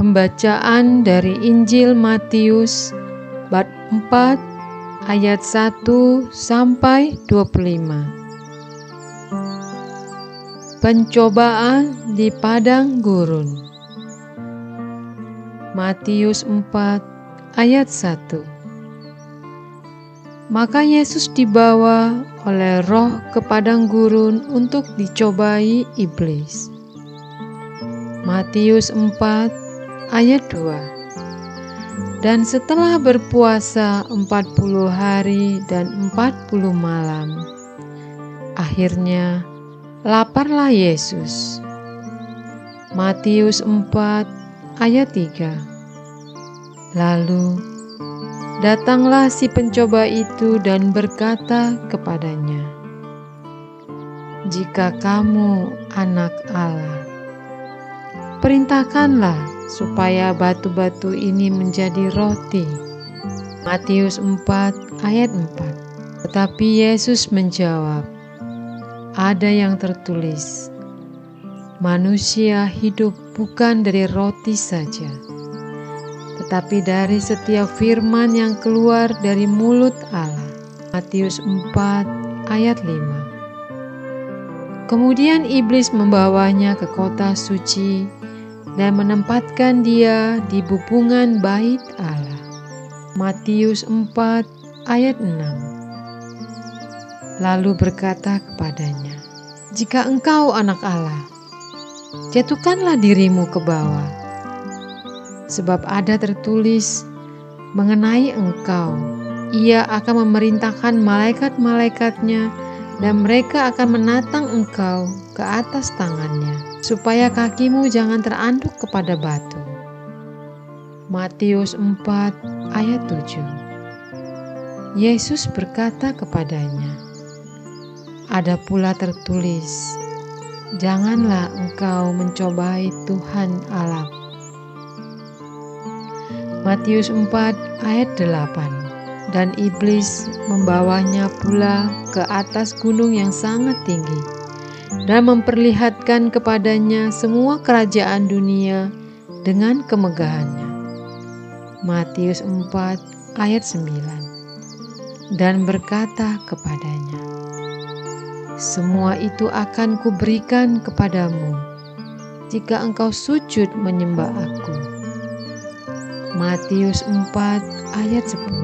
Pembacaan dari Injil Matius bab 4 ayat 1 sampai 25. Pencobaan di padang gurun. Matius 4 ayat 1. Maka Yesus dibawa oleh Roh ke padang gurun untuk dicobai iblis. Matius 4 ayat 2. Dan setelah berpuasa 40 hari dan 40 malam, akhirnya laparlah Yesus. Matius 4 ayat 3. Lalu datanglah si pencoba itu dan berkata kepadanya, "Jika kamu anak Allah, perintahkanlah supaya batu-batu ini menjadi roti." Matius 4 ayat 4. Tetapi Yesus menjawab, "Ada yang tertulis, manusia hidup bukan dari roti saja, tetapi dari setiap firman yang keluar dari mulut Allah." Matius 4 ayat 5. Kemudian iblis membawanya ke kota suci dan menempatkan dia di bubungan bait Allah. Matius 4 ayat 6. Lalu berkata kepadanya, "Jika engkau anak Allah, jatuhkanlah dirimu ke bawah. Sebab ada tertulis mengenai engkau, Ia akan memerintahkan malaikat-malaikatnya dan mereka akan menatang engkau ke atas tangannya, supaya kakimu jangan teranduk kepada batu." Matius 4 ayat 7. Yesus berkata kepadanya, "Ada pula tertulis, janganlah engkau mencobai Tuhan Allah." Matius 4 ayat 8. Dan iblis membawanya pula ke atas gunung yang sangat tinggi dan memperlihatkan kepadanya semua kerajaan dunia dengan kemegahannya. Matius 4 ayat 9. Dan berkata kepadanya, "Semua itu akan kuberikan kepadamu jika engkau sujud menyembah aku." Matius 4 ayat 10.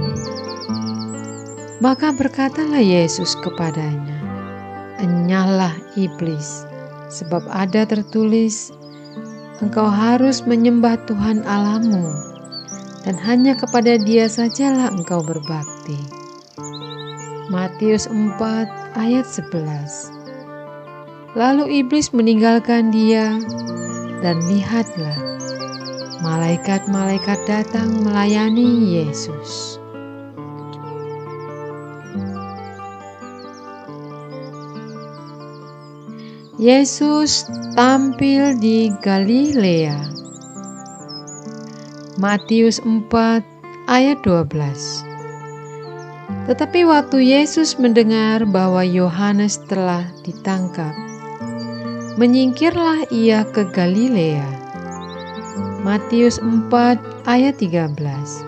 Maka berkatalah Yesus kepadanya, "Enyahlah iblis, sebab ada tertulis, engkau harus menyembah Tuhan Allahmu, dan hanya kepada Dia sajalah engkau berbakti." Matius 4 ayat 11. Lalu iblis meninggalkan dia, dan lihatlah, malaikat-malaikat datang melayani Yesus. Yesus tampil di Galilea. Matius 4 ayat 12. Tetapi waktu Yesus mendengar bahwa Yohanes telah ditangkap, menyingkirlah ia ke Galilea. Matius 4 ayat 13.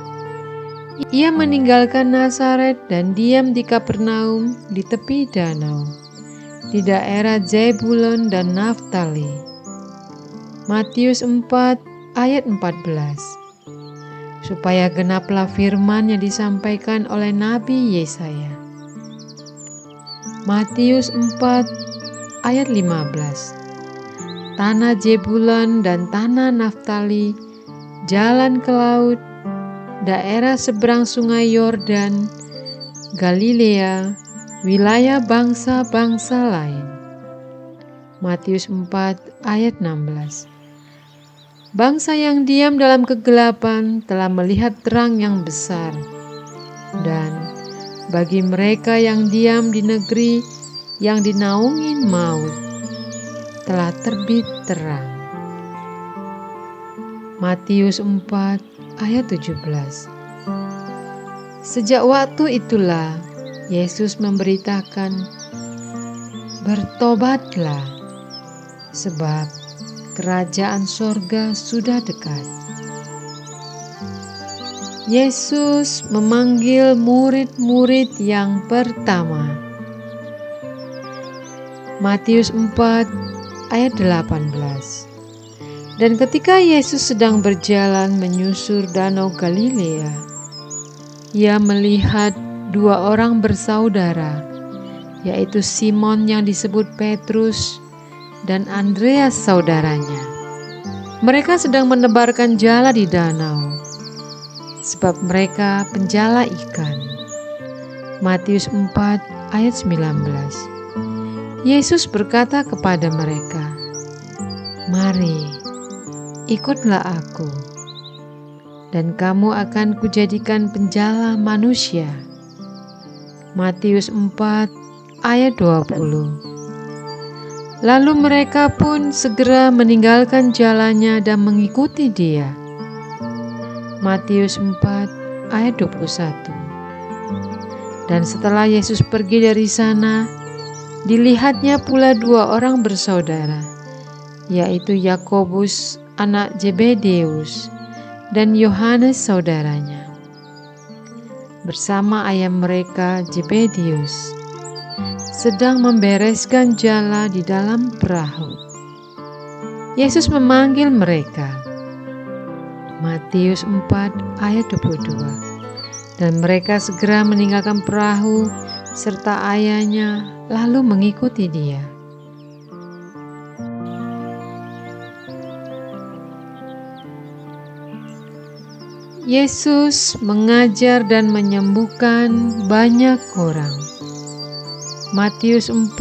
Ia meninggalkan Nazaret dan diam di Kapernaum di tepi danau, di daerah Zebulon dan Naftali. Matius 4 ayat 14. Supaya genaplah firman yang disampaikan oleh Nabi Yesaya. Matius 4 ayat 15. Tanah Zebulon dan tanah Naftali, jalan ke laut, daerah seberang sungai Yordan, Galilea, wilayah bangsa-bangsa lain. Matius 4 ayat 16. Bangsa yang diam dalam kegelapan telah melihat terang yang besar, dan bagi mereka yang diam di negeri yang dinaungi maut, telah terbit terang. Matius 4 ayat 17. Sejak waktu itulah Yesus memberitakan, "Bertobatlah, sebab kerajaan sorga sudah dekat." Yesus memanggil murid-murid yang pertama. Matius 4 ayat 18. Dan ketika Yesus sedang berjalan menyusur danau Galilea, Ia melihat dua orang bersaudara, yaitu Simon yang disebut Petrus dan Andreas saudaranya. Mereka sedang menebarkan jala di danau, sebab mereka penjala ikan. Matius 4 ayat 19. Yesus berkata kepada mereka, "Mari, ikutlah aku, dan kamu akan kujadikan penjala manusia." Matius 4 ayat 20. Lalu mereka pun segera meninggalkan jalannya dan mengikuti Dia. Matius 4 ayat 21. Dan setelah Yesus pergi dari sana, dilihatnya pula dua orang bersaudara, yaitu Yakobus anak Zebedeus dan Yohanes saudaranya, bersama ayah mereka Zebedeus, sedang membereskan jala di dalam perahu. Yesus memanggil mereka. Matius 4 ayat 22. Dan mereka segera meninggalkan perahu serta ayahnya, lalu mengikuti Dia. Yesus mengajar dan menyembuhkan banyak orang. Matius 4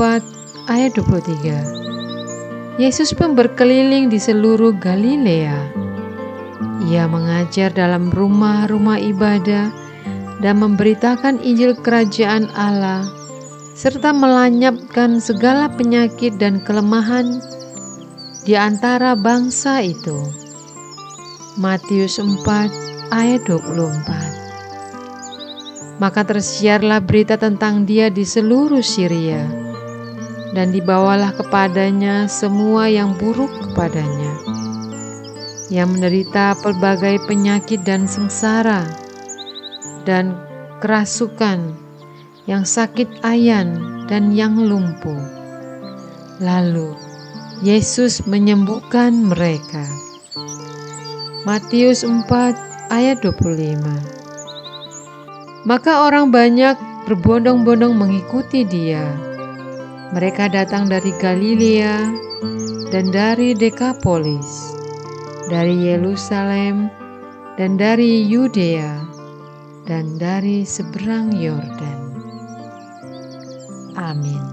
ayat 23. Yesus pun berkeliling di seluruh Galilea. Ia mengajar dalam rumah-rumah ibadah dan memberitakan Injil Kerajaan Allah, serta melanyapkan segala penyakit dan kelemahan di antara bangsa itu. Matius 4 ayat 24. Maka tersiarlah berita tentang Dia di seluruh Syria, dan dibawalah kepadanya semua yang buruk kepadanya, yang menderita pelbagai penyakit dan sengsara, dan kerasukan, yang sakit ayan, dan yang lumpuh. Lalu Yesus menyembuhkan mereka. Matius 4 ayat 25. Maka orang banyak berbondong-bondong mengikuti Dia. Mereka datang dari Galilea dan dari Dekapolis, dari Yerusalem dan dari Yudea dan dari seberang Yordan. Amin.